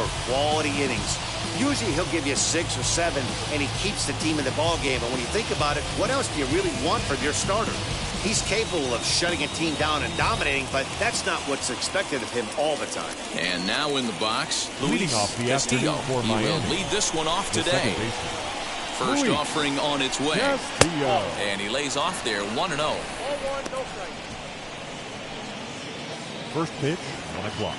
for quality innings. Usually he'll give you 6 or 7, and he keeps the team in the ballgame. And when you think about it, what else do you really want from your starter? He's capable of shutting a team down and dominating, but that's not what's expected of him all the time. And now in the box, Leading Luis off the Castillo. afternoon for He will Miami. lead this one off today. First Luis offering on its way. Castillo. And he lays off there 1-0. First pitch, 1 o'clock.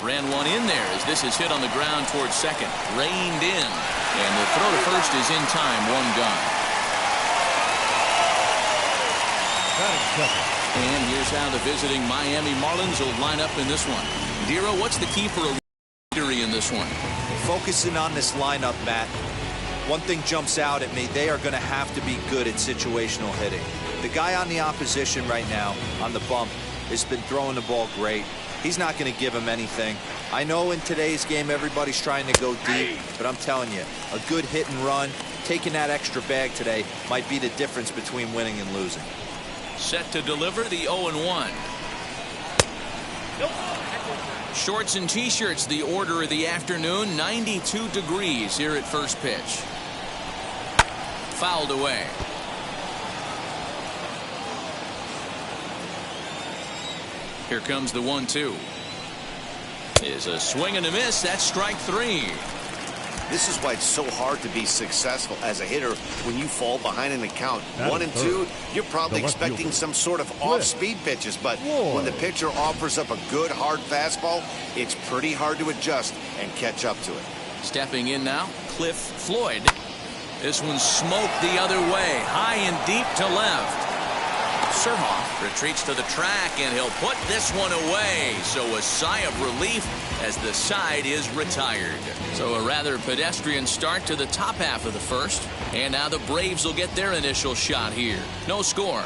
Ran one in there as this is hit on the ground towards second. Reined in. And the throw to first is in time. 1 gone. Batting second. And here's how the visiting Miami Marlins will line up in this one. Dero, what's the key for a victory in this one? Focusing on this lineup, Matt. One thing jumps out at me. They are going to have to be good at situational hitting. The guy on the opposition right now on the bump has been throwing the ball great. He's not going to give him anything. I know in today's game everybody's trying to go deep, but I'm telling you, a good hit and run, taking that extra bag today might be the difference between winning and losing. Set to deliver the 0-1. Shorts and t-shirts, the order of the afternoon. 92 degrees here at first pitch. Fouled away. Here comes the 1-2. Is a swing and a miss. That's strike 3. This is why it's so hard to be successful as a hitter when you fall behind in the count. That 1 is and third. 2, you're probably The left expecting fielder. some sort of off-speed pitches, but when the pitcher offers up a good hard fastball, it's pretty hard to adjust and catch up to it. Stepping in now, Cliff Floyd. This one's smoked the other way, high and deep to left. Surhoff retreats to the track, and he'll put this one away. So a sigh of relief as the side is retired. So a rather pedestrian start to the top half of the first. And now the Braves will get their initial shot here. No score.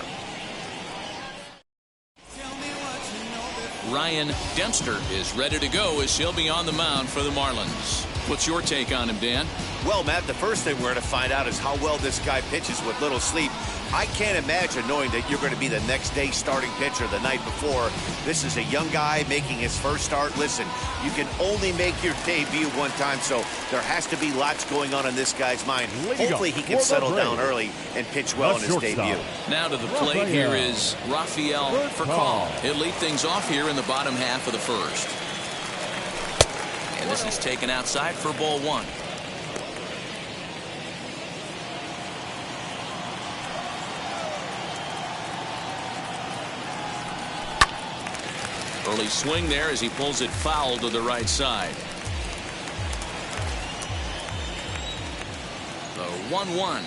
Ryan Dempster is ready to go as he'll be on the mound for the Marlins. What's your take on him, Dan? Well, Matt, the first thing we're going to find out is how well this guy pitches with little sleep. I can't imagine knowing that you're going to be the next day starting pitcher the night before. This is a young guy making his first start. Listen, you can only make your debut one time, so there has to be lots going on in this guy's mind. Hopefully he can settle down early and pitch well in his debut. Now to the plate here is Rafael Furcal. He'll lead things off here in the bottom half of the first. And this is taken outside for ball 1. Early swing there as he pulls it foul to the right side. The 1-1.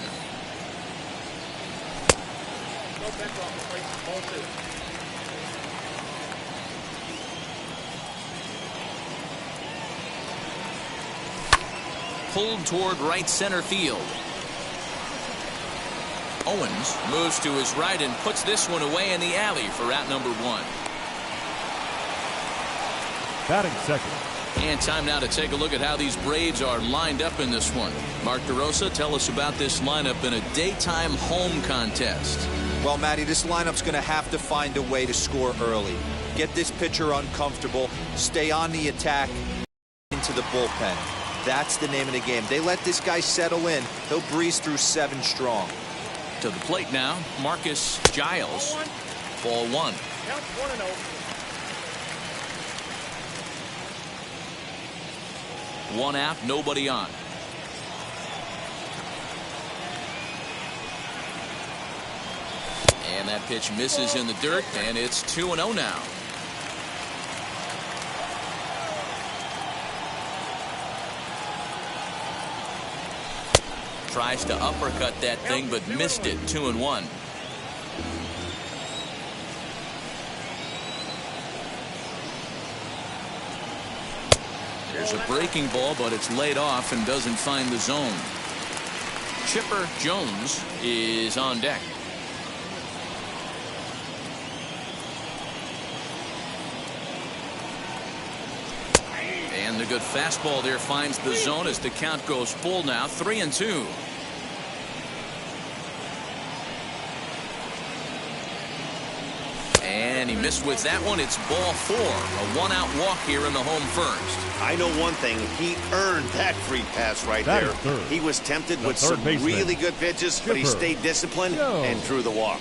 Pulled toward right center field. Owens moves to his right and puts this one away in the alley for out number 1. Batting second. And time now to take a look at how these Braves are lined up in this one. Mark DeRosa, tell us about this lineup in a daytime home contest. Well, Matty, this lineup's going to have to find a way to score early. Get this pitcher uncomfortable, stay on the attack, into the bullpen. That's the name of the game. They let this guy settle in. He'll breeze through 7 strong. To the plate now, Marcus Giles. Ball 1. Count 1-0. 1 out, nobody on. And that pitch misses in the dirt, and it's 2-0 now. Tries to uppercut that thing, but missed it. 2-1. There's a breaking ball, but it's laid off and doesn't find the zone. Chipper Jones is on deck. And the good fastball there finds the zone as the count goes full now. 3-2. And he missed with that one. It's ball 4. A one-out walk here in the home first. I know one thing. He earned that free pass right there. Third. He was tempted The with third some baseman, really good pitches, but he Chipper stayed disciplined Jones. and drew the walk.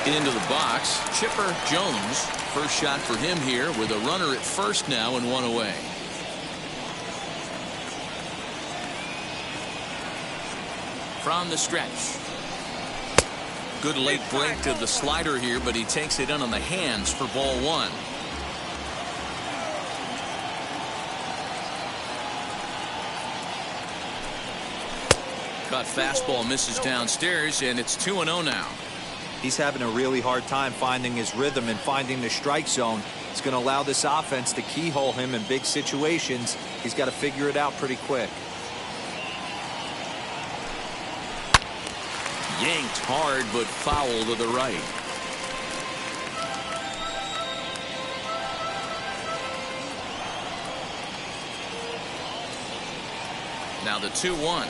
Into the box, Chipper Jones. First shot for him here with a runner at first now and one away. From the stretch. Good late break to the slider here, but he takes it in on the hands for ball 1. Cut fastball misses downstairs, and it's 2-0 now. He's having a really hard time finding his rhythm and finding the strike zone. It's going to allow this offense to keyhole him in big situations. He's got to figure it out pretty quick. Yanked hard, but foul to the right. Now the 2-1.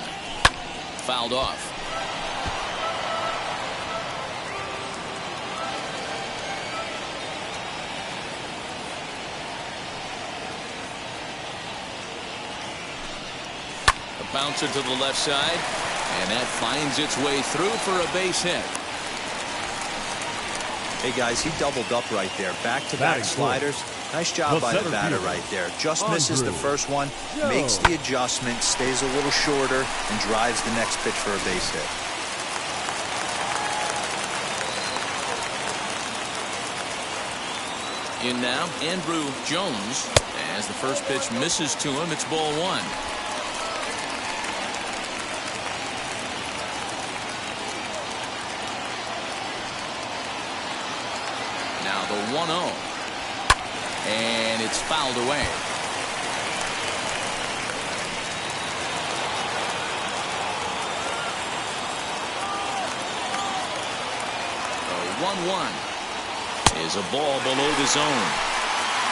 Fouled off. A bouncer to the left side. And that finds its way through for a base hit. Hey guys, he doubled up right there. Back-to-back sliders. Nice job by the batter right there. Just misses the first one, makes the adjustment, stays a little shorter, and drives the next pitch for a base hit. In now, Andrew Jones. As the first pitch misses to him, it's ball 1. Now the 1-0. And it's fouled away. The 1-1 is a ball below the zone.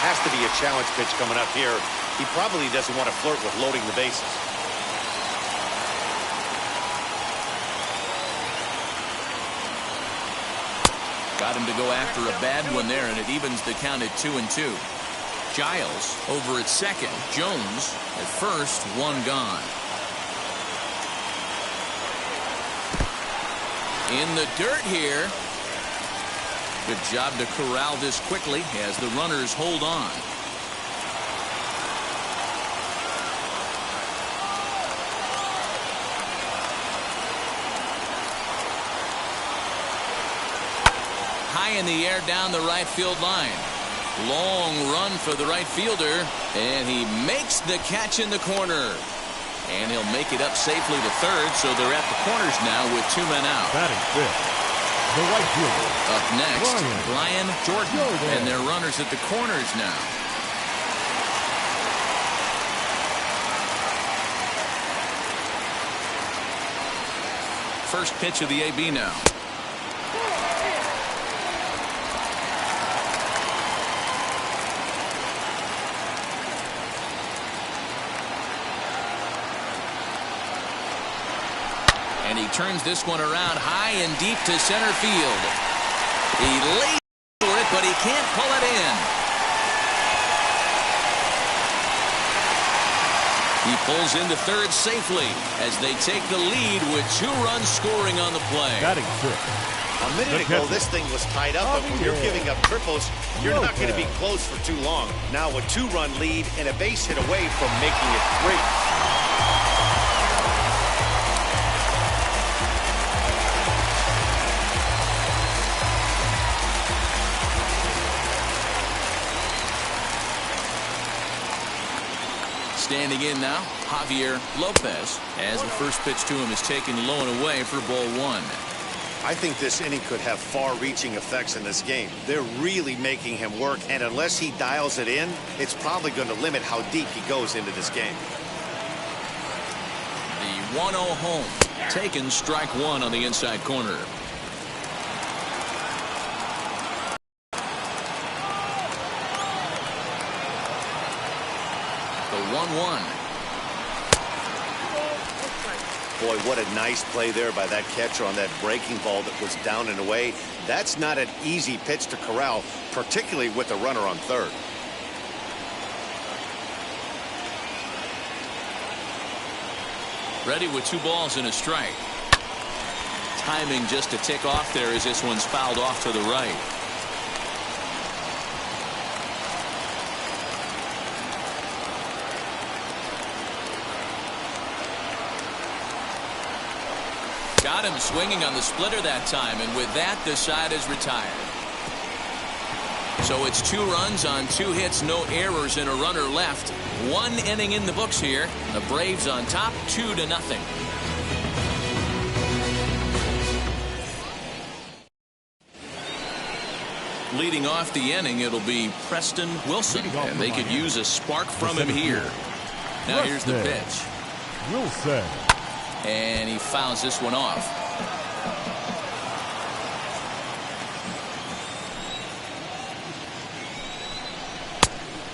Has to be a challenge pitch coming up here. He probably doesn't want to flirt with loading the bases. Got him to go after a bad one there, and it evens the count at 2-2. Giles over at second. Jones at first. One gone. In the dirt here. Good job to corral this quickly as the runners hold on. High in the air down the right field line. Long run for the right fielder, and he makes the catch in the corner. And he'll make it up safely to third, so they're at the corners now with 2 men out. Batting fifth, the right fielder. Up next, Brian Jordan. And their runners at the corners now. First pitch of the AB now. And he turns this one around high and deep to center field. He lays for it, but he can't pull it in. He pulls into third safely as they take the lead with 2 runs scoring on the play. Batting sixth. A minute ago, this thing was tied up, but when you're giving up triples, you're not going to be close for too long. Now a 2-run lead and a base hit away from making it 3. Standing in now, Javier Lopez, as the first pitch to him is taken low and away for ball 1. I think this inning could have far-reaching effects in this game. They're really making him work, and unless he dials it in, it's probably going to limit how deep he goes into this game. The 1-0 home, taken strike 1 on the inside corner. The 1-1. Boy, what a nice play there by that catcher on that breaking ball that was down and away. That's not an easy pitch to corral, particularly with the runner on third. Ready with 2 balls and a strike. Timing just a tick off there as this one's fouled off to the right. Got him swinging on the splitter that time, and with that, the side is retired. So it's 2 runs on 2 hits, no errors, and a runner left. 1 inning in the books here. The Braves on top, 2-0. Leading off the inning, it'll be Preston Wilson, and they could use a spark from him here. Now here's the pitch. Wilson. And he fouls this one off.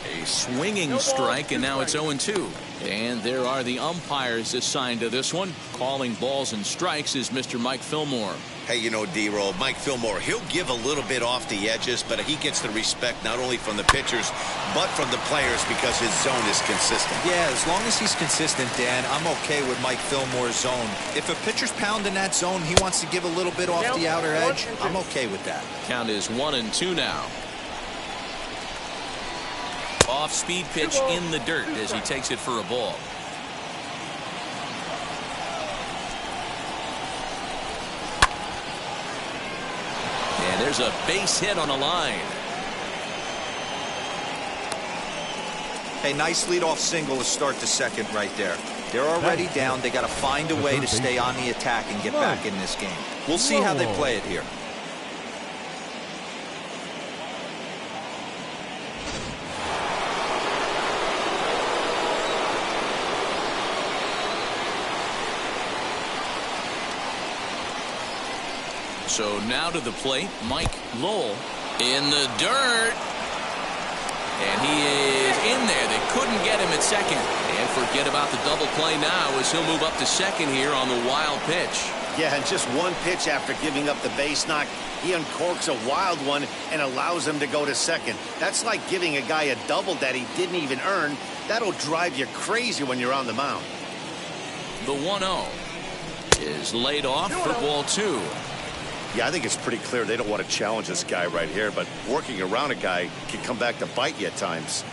A swinging strike, and now it's 0-2. And there are the umpires assigned to this one. Calling balls and strikes is Mr. Mike Fillmore. Hey, you know, D-Roll, Mike Fillmore, he'll give a little bit off the edges, but he gets the respect not only from the pitchers, but from the players because his zone is consistent. Yeah, as long as he's consistent, Dan, I'm okay with Mike Fillmore's zone. If a pitcher's pounding that zone, he wants to give a little bit off the outer edge, I'm okay with that. Count is 1-2 now. Off-speed pitch in the dirt as he takes it for a ball. And there's a base hit on a line. Hey, nice leadoff single to start the second right there. They're already down. They got to find a way to stay on the attack and get back in this game. We'll see how they play it here. So now to the plate, Mike Lowell in the dirt. And he is in there. They couldn't get him at second. And forget about the double play now as he'll move up to second here on the wild pitch. Yeah, and just one pitch after giving up the base knock, he uncorks a wild one and allows him to go to second. That's like giving a guy a double that he didn't even earn. That'll drive you crazy when you're on the mound. The 1-0 is laid off for ball 2. Yeah, I think it's pretty clear they don't want to challenge this guy right here, but working around a guy can come back to bite you at times.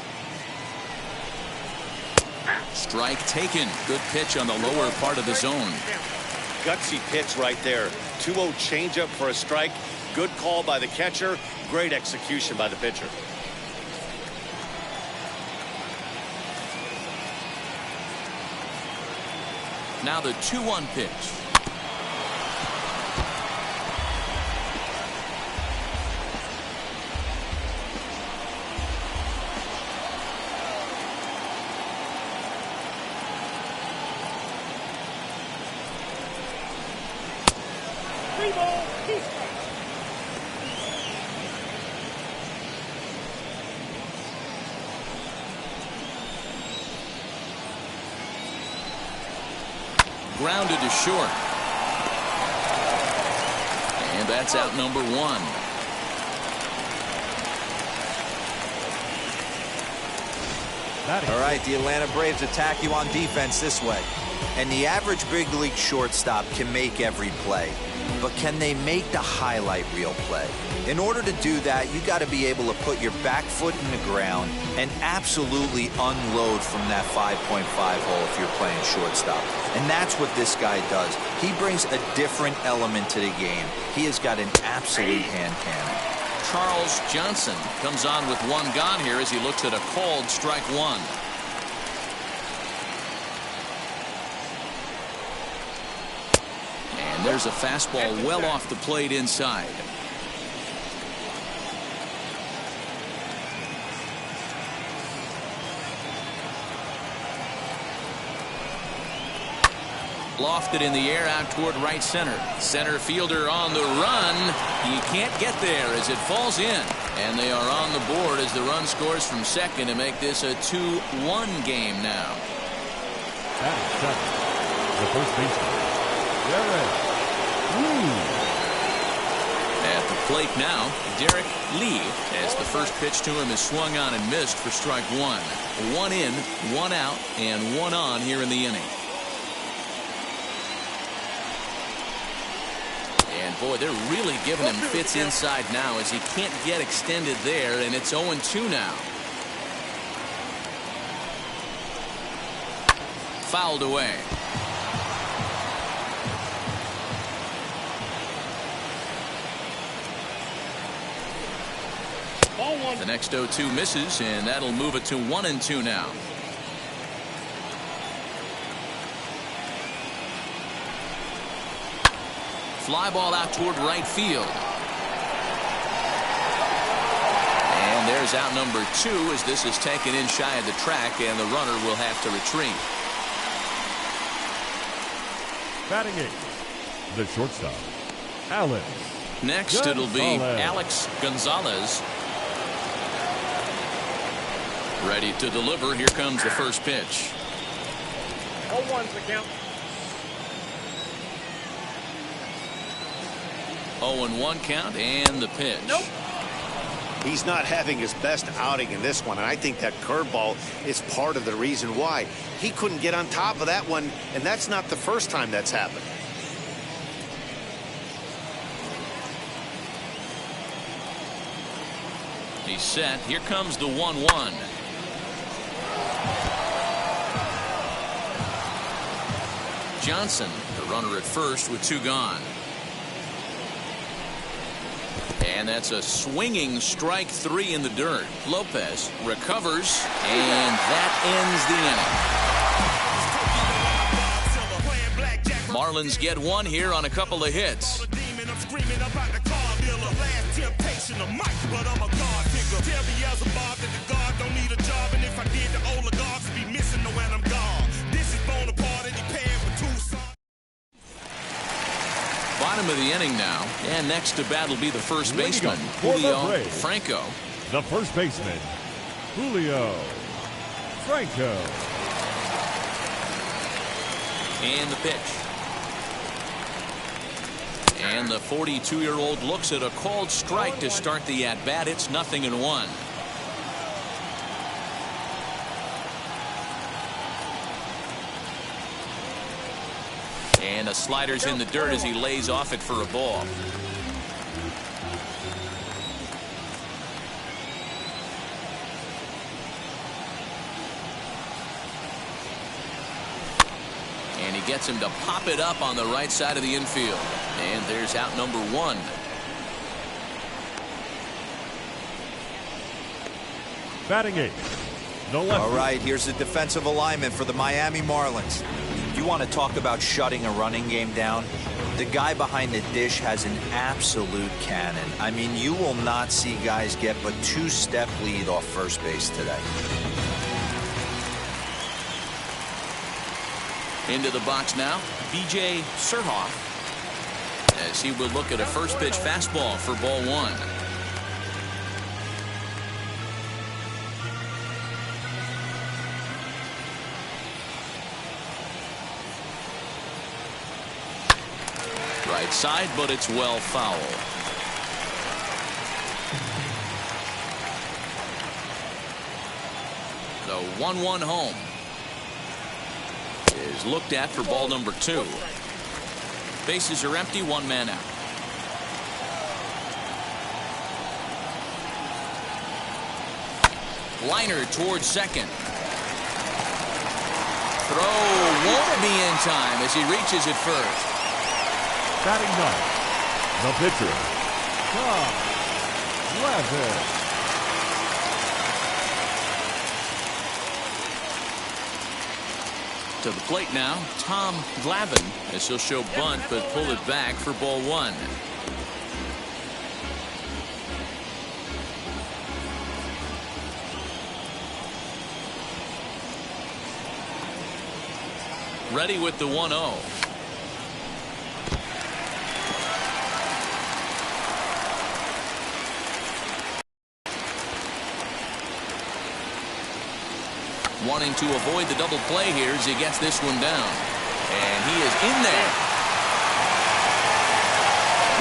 Strike taken. Good pitch on the lower part of the zone. Gutsy pitch right there. 2-0 changeup for a strike. Good call by the catcher. Great execution by the pitcher. Now the 2-1 pitch. Grounded to short. And that's out number 1. All right, the Atlanta Braves attack you on defense this way. And the average big league shortstop can make every play. But can they make the highlight reel play? In order to do that, you got to be able to put your back foot in the ground and absolutely unload from that 5.5 hole if you're playing shortstop. And that's what this guy does. He brings a different element to the game. He has got an absolute hand cannon. Charles Johnson comes on with 1 gone here as he looks at a called strike 1. And there's a fastball well off the plate inside. Lofted in the air out toward right center. Center fielder on the run. He can't get there as it falls in. And they are on the board as the run scores from second to make this a 2-1 game now. That is second. The first baseman, At the plate now, Derek Lee, as the first pitch to him is swung on and missed for strike one. 1 in, 1 out, and 1 on here in the inning. And boy, they're really giving him fits inside now as he can't get extended there, and it's 0-2 now. Fouled away. The next 0-2 misses, and that'll move it to 1-2 now. Fly ball out toward right field. And there's out number 2 as this is taken in shy of the track, and the runner will have to retreat. Batting 8, the shortstop, Alex. Next, it'll be Alex Gonzalez. Ready to deliver. Here comes the first pitch. 0-1's the count. 0-1 count and the pitch. Nope. He's not having his best outing in this one, and I think that curveball is part of the reason why. He couldn't get on top of that one, and that's not the first time that's happened. He's set. Here comes the 1-1. Johnson, the runner at first with 2 gone. And that's a swinging strike 3 in the dirt. Lopez recovers, and that ends the inning. Marlins get 1 here on a couple of hits. Bottom of the inning now, and next to bat will be the first baseman, Julio Franco. The first baseman, Julio Franco. And the pitch. And the 42-year-old looks at a called strike to start the at-bat. It's 0-1. And a slider's in the dirt as he lays off it for a ball. And he gets him to pop it up on the right side of the infield. And there's out number 1. Batting 8, the left. All right, here's the defensive alignment for the Miami Marlins. You want to talk about shutting a running game down? The guy behind the dish has an absolute cannon. I mean, you will not see guys get but 2-step lead off first base today. Into the box now, B.J. Surhoff, as he will look at a first pitch fastball for ball 1. Right side, but it's well foul. The 1-1 home is looked at for ball number 2. Bases are empty, 1 man out. Liner towards second. Throw won't be in time as he reaches it first. Batting 9, the pitcher, Tom Glavine. To the plate now, Tom Glavine, as he'll show bunt but pull it back for ball 1. Ready with the 1-0. Wanting to avoid the double play here as he gets this one down. And he is in there.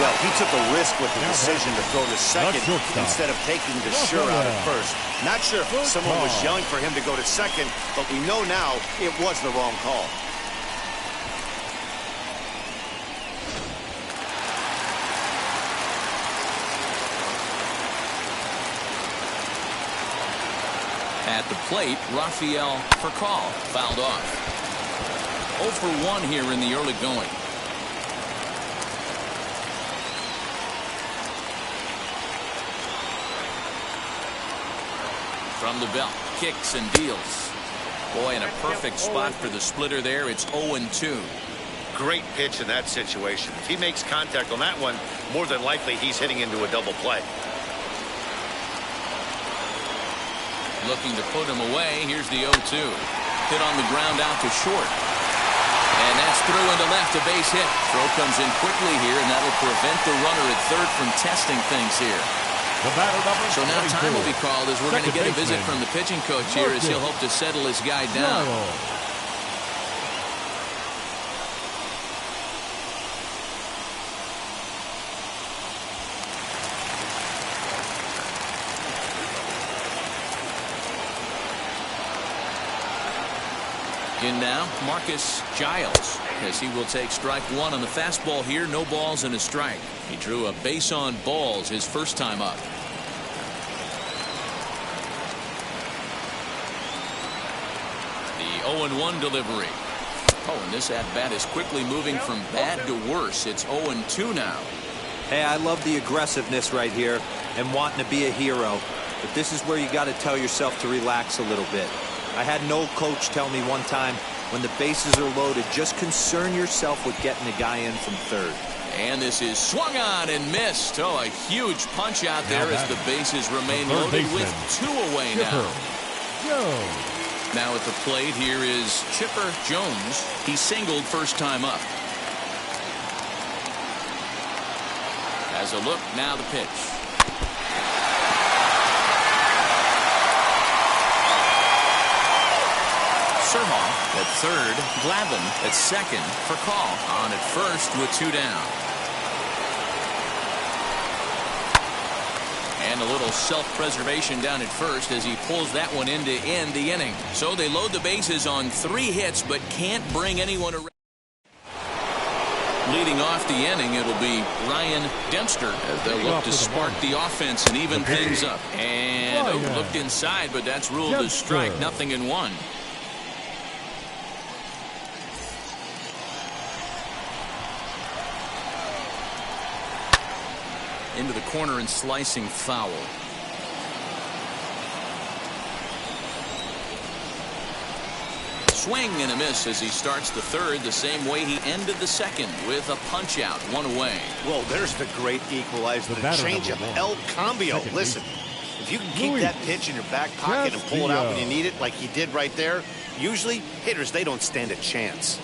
Well, he took a risk with the decision to throw to second instead of taking the sure out at first. Not sure if someone was yelling for him to go to second, but we know now it was the wrong call. At the plate, Rafael Furcal fouled off. 0 for 1 here in the early going. From the belt, kicks and deals. Boy, in a perfect spot for the splitter there. It's 0-2. Great pitch in that situation. If he makes contact on that one, more than likely he's hitting into a double play. Looking to put him away. Here's the 0-2. Hit on the ground out to short. And that's through into left, a base hit. Throw comes in quickly here, and that'll prevent the runner at third from testing things here. So now time will be called as we're going to get a visit from the pitching coach here as he'll hope to settle his guy down. In now, Marcus Giles, as he will take strike one on the fastball here. No balls and a strike. He drew a base on balls his first time up. The 0-1 delivery. Oh, and this at-bat is quickly moving from bad to worse. It's 0-2 now. Hey, I love the aggressiveness right here and wanting to be a hero. But this is where you got to tell yourself to relax a little bit. I had an old coach tell me one time, when the bases are loaded, just concern yourself with getting the guy in from third. And this is swung on and missed. Oh, a huge punch out there as the bases remain loaded with 2 away now. Now at the plate, here is Chipper Jones. He singled first time up. As a look, now the pitch. Surhoff at third, Glavine at second, Furcal on at first with 2 down. And a little self-preservation down at first as he pulls that one in to end the inning. So they load the bases on 3 hits but can't bring anyone around. Leading off the inning, it'll be Ryan Dempster as they'll look to spark the offense and even things up. And looked inside, but that's ruled a strike. 0-1. Into the corner and slicing foul. Swing and a miss as he starts the third the same way he ended the second with a punch out, 1 away. Well, there's the great equalizer, the changeup, El Cambio. Listen, if you can keep that pitch in your back pocket and pull it out when you need it like he did right there, usually hitters, they don't stand a chance.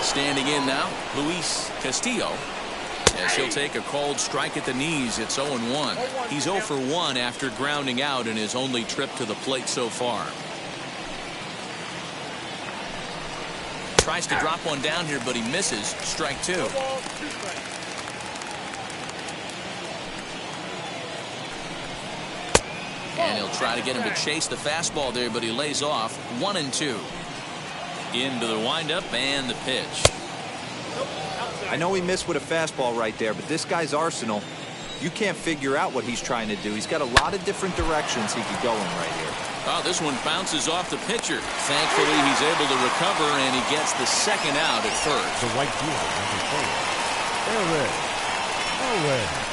Standing in now, Luis Castillo, as he'll take a called strike at the knees. It's 0-1. He's 0 for 1 after grounding out in his only trip to the plate so far. Tries to drop one down here, but he misses. Strike 2. And he'll try to get him to chase the fastball there, but he lays off. 1-2. Into the windup and the pitch. I know he missed with a fastball right there, but this guy's arsenal, you can't figure out what he's trying to do. He's got a lot of different directions he could go in right here. Oh, this one bounces off the pitcher. Thankfully, he's able to recover, and he gets the second out at first. The right fielder, number 4, Eric Owen.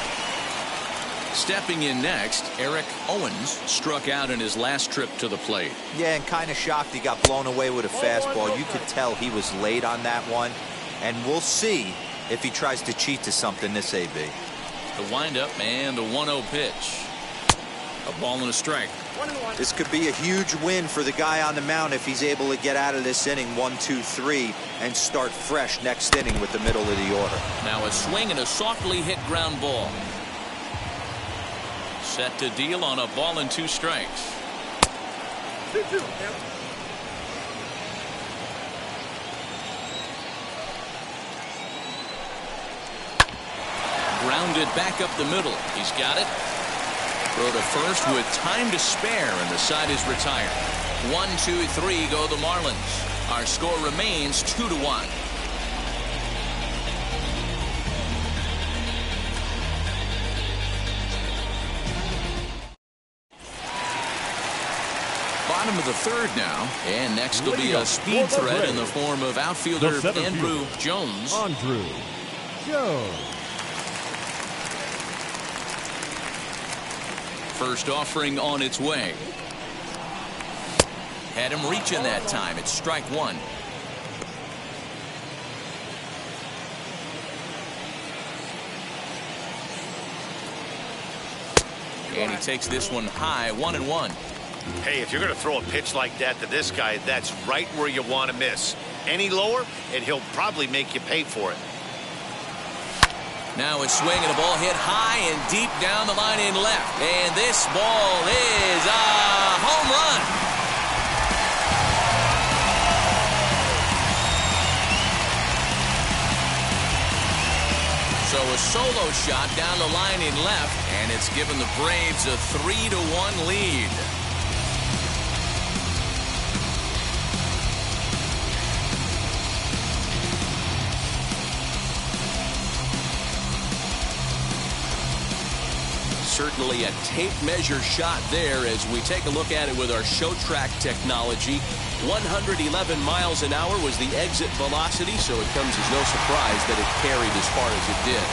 Stepping in next, Eric Owens struck out in his last trip to the plate. Yeah, and kind of shocked he got blown away with a fastball. You could tell he was late on that one, and we'll see if he tries to cheat to something this AB. The windup and the 1-0 pitch. A ball and a strike. This could be a huge win for the guy on the mound if he's able to get out of this inning 1-2-3 and start fresh next inning with the middle of the order. Now a swing and a softly hit ground ball. Set to deal on a ball and 2 strikes. Grounded back up the middle. He's got it. Throw to first with time to spare, and the side is retired. 1-2-3 go the Marlins. Our score remains 2-1. Bottom of the third now, and next will be a speed threat in the form of outfielder Andruw Jones. Andruw Jones. First offering on its way. Had him reaching that time. It's strike one. And he takes this one high, 1-1. Hey, if you're going to throw a pitch like that to this guy, that's right where you want to miss. Any lower, and he'll probably make you pay for it. Now a swing and a ball hit high and deep down the line in left. And this ball is a home run. So a solo shot down the line in left, and it's given the Braves a 3-1 lead. Certainly a tape measure shot there as we take a look at it with our show track technology. 111 miles an hour was the exit velocity, so it comes as no surprise that it carried as far as it did.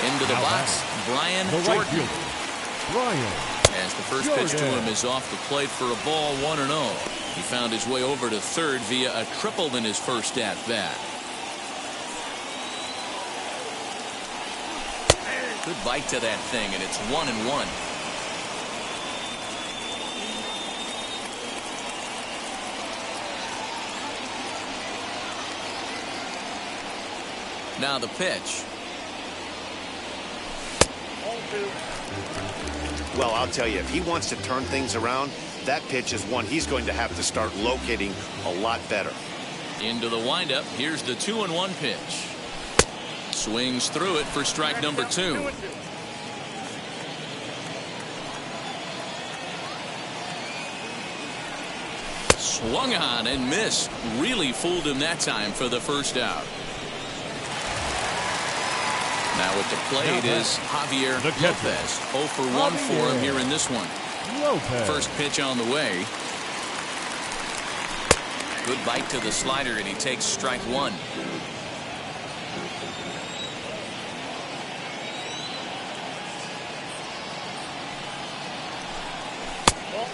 Into the box, Brian Jordan. As the first pitch to him is off the plate for a ball, 1-0. He found his way over to third via a triple in his first at-bat. Good bite to that thing, and it's 1-1. Now the pitch. Well, I'll tell you, if he wants to turn things around, that pitch is one he's going to have to start locating a lot better. Into the windup. Here's the 2-1 pitch. Swings through it for strike number 2. Swung on and missed. Really fooled him that time for the first out. Now at the plate is Javier Lopez. 0 for 1 for him here in this one. First pitch on the way. Good bite to the slider, and he takes strike 1.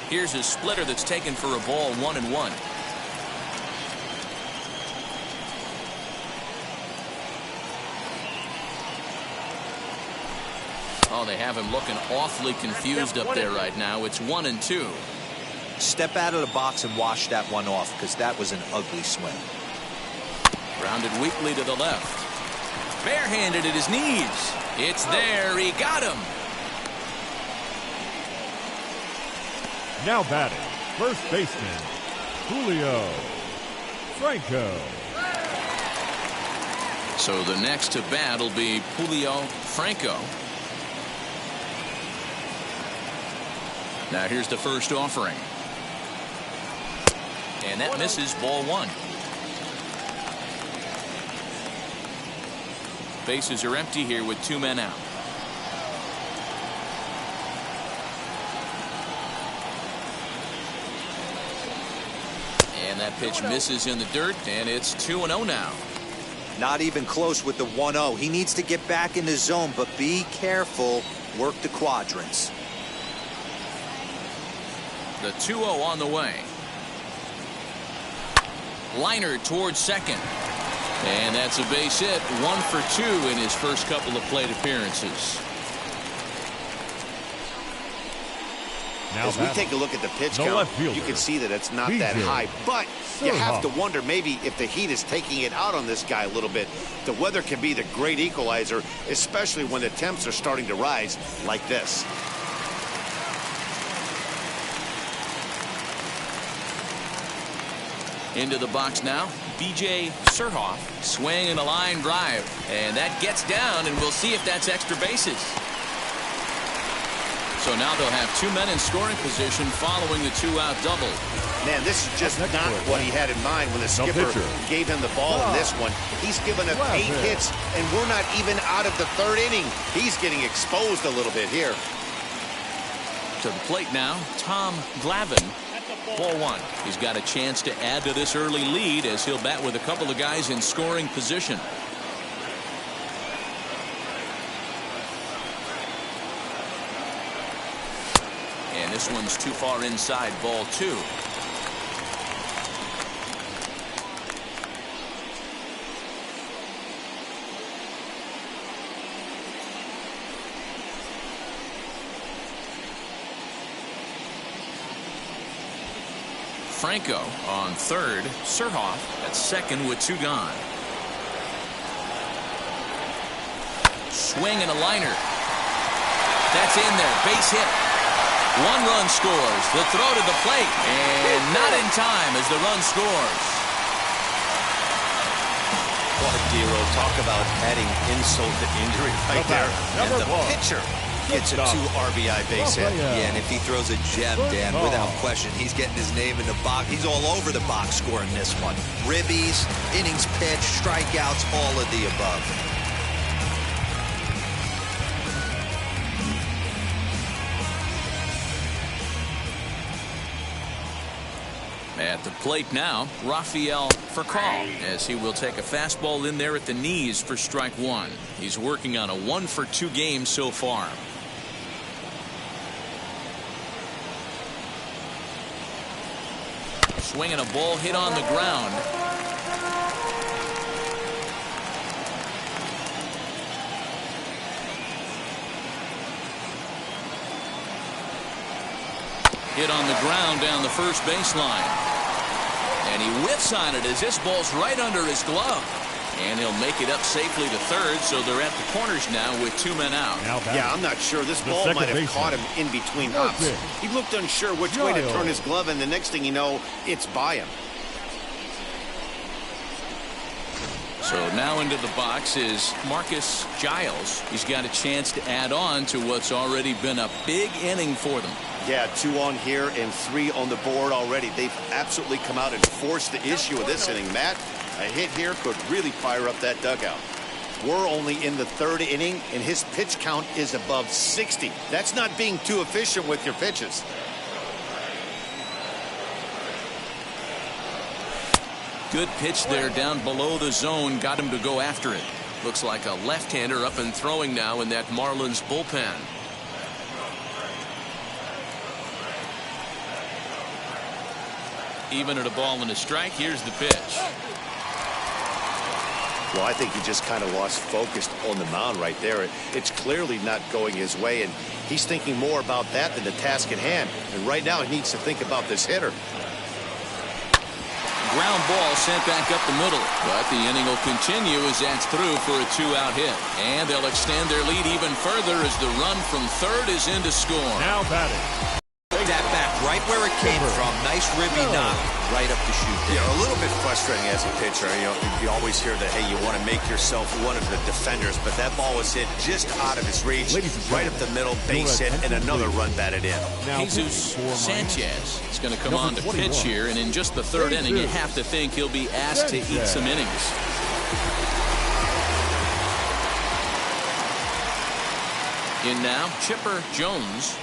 Here's a splitter that's taken for a ball, 1-1. Oh, they have him looking awfully confused up there right now. It's 1-2. Step out of the box and wash that one off, because that was an ugly swing. Grounded weakly to the left. Barehanded at his knees. It's there. He got him. Now batting, first baseman, Julio Franco. So the next to bat will be Julio Franco. Now here's the first offering. And that misses, ball 1. Bases are empty here with 2 men out. And that pitch misses in the dirt, and it's 2-0 now. Not even close with the 1-0. He needs to get back in the zone, but be careful. Work the quadrants. The 2-0 on the way. Liner towards second. And that's a base hit. 1 for 2 in his first couple of plate appearances. As we take a look at the pitch count, you can see that it's not that high, but you have to wonder maybe if the heat is taking it out on this guy a little bit. The weather can be the great equalizer, especially when the temps are starting to rise like this. Into the box now, B.J. Surhoff, swing and a line drive, and that gets down, and we'll see if that's extra bases. So now they'll have 2 men in scoring position following the 2-out double. Man, this is just not what he had in mind when the skipper gave him the ball in this one. He's given up 8 hits, and we're not even out of the 3rd inning. He's getting exposed a little bit here. To the plate now, Tom Glavine. Ball 1. He's got a chance to add to this early lead as he'll bat with a couple of guys in scoring position. And this one's too far inside. Ball 2. Franco on 3rd, Surhoff at 2nd with 2 gone. Swing and a liner. That's in there. Base hit. 1 run scores. The throw to the plate, and not in time as the run scores. Dero, talk about adding insult to injury right there. And the pitcher gets a 2 RBI base hit. Yeah, and if he throws a gem, Dan, without question, he's getting his name in the box. He's all over the box scoring this one. Ribbies, innings pitched, strikeouts, all of the above. At the plate now, Rafael Furcal, as he will take a fastball in there at the knees for strike 1. He's working on a 1-for-2 game so far. Swinging a ball hit on the ground. Hit on the ground down the first baseline. And he whiffs on it as this ball's right under his glove. And he'll make it up safely to 3rd, so they're at the corners now with 2 men out. Yeah, I'm not sure. This ball might have caught him in between hops. He looked unsure which way to turn his glove, and the next thing you know, it's by him. So now into the box is Marcus Giles. He's got a chance to add on to what's already been a big inning for them. Yeah, 2 on here and 3 on the board already. They've absolutely come out and forced the issue of this inning, Matt. A hit here could really fire up that dugout. We're only in the 3rd inning, and his pitch count is above 60. That's not being too efficient with your pitches. Good pitch there down below the zone. Got him to go after it. Looks like a left-hander up and throwing now in that Marlins bullpen. Even at a ball and a strike. Here's the pitch. Well, I think he just kind of lost focus on the mound right there. It's clearly not going his way, and he's thinking more about that than the task at hand. And right now he needs to think about this hitter. Ground ball sent back up the middle, but the inning will continue as that's through for a 2-out hit. And they'll extend their lead even further as the run from 3rd is in to score. Now batting. That back right where it came from. Nice ribby knock right up the chute there. Yeah, a little bit frustrating as a pitcher. You know, you always hear that, hey, you want to make yourself one of the defenders, but that ball was hit just out of his reach, right up the middle, base hit, and another run batted in. Jesus Sanchez is going to come on to pitch here, and in just the 3rd inning, you have to think he'll be asked to eat some innings. In now, Chipper Jones,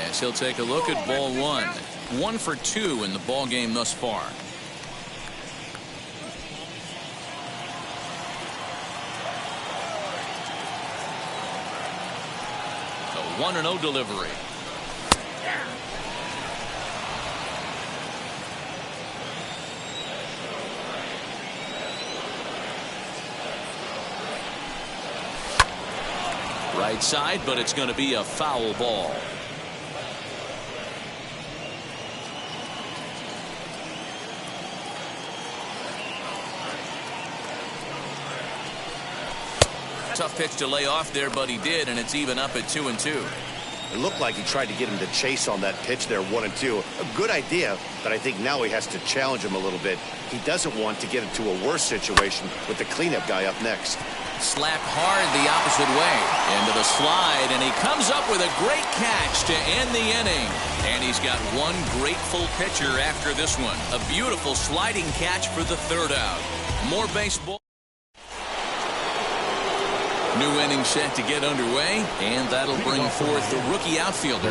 as he'll take a look at ball 1. 1 for 2 in the ball game thus far. The 1-0 delivery. Right side, but it's going to be a foul ball. Tough pitch to lay off there, but he did, and it's even up at 2-2. It looked like he tried to get him to chase on that pitch there, 1-2. A good idea, but I think now he has to challenge him a little bit. He doesn't want to get into a worse situation with the cleanup guy up next. Slapped hard the opposite way into the slide, and he comes up with a great catch to end the inning. And he's got one grateful pitcher after this one. A beautiful sliding catch for the third out. More baseball. New inning set to get underway, and that'll bring forth the rookie outfielder.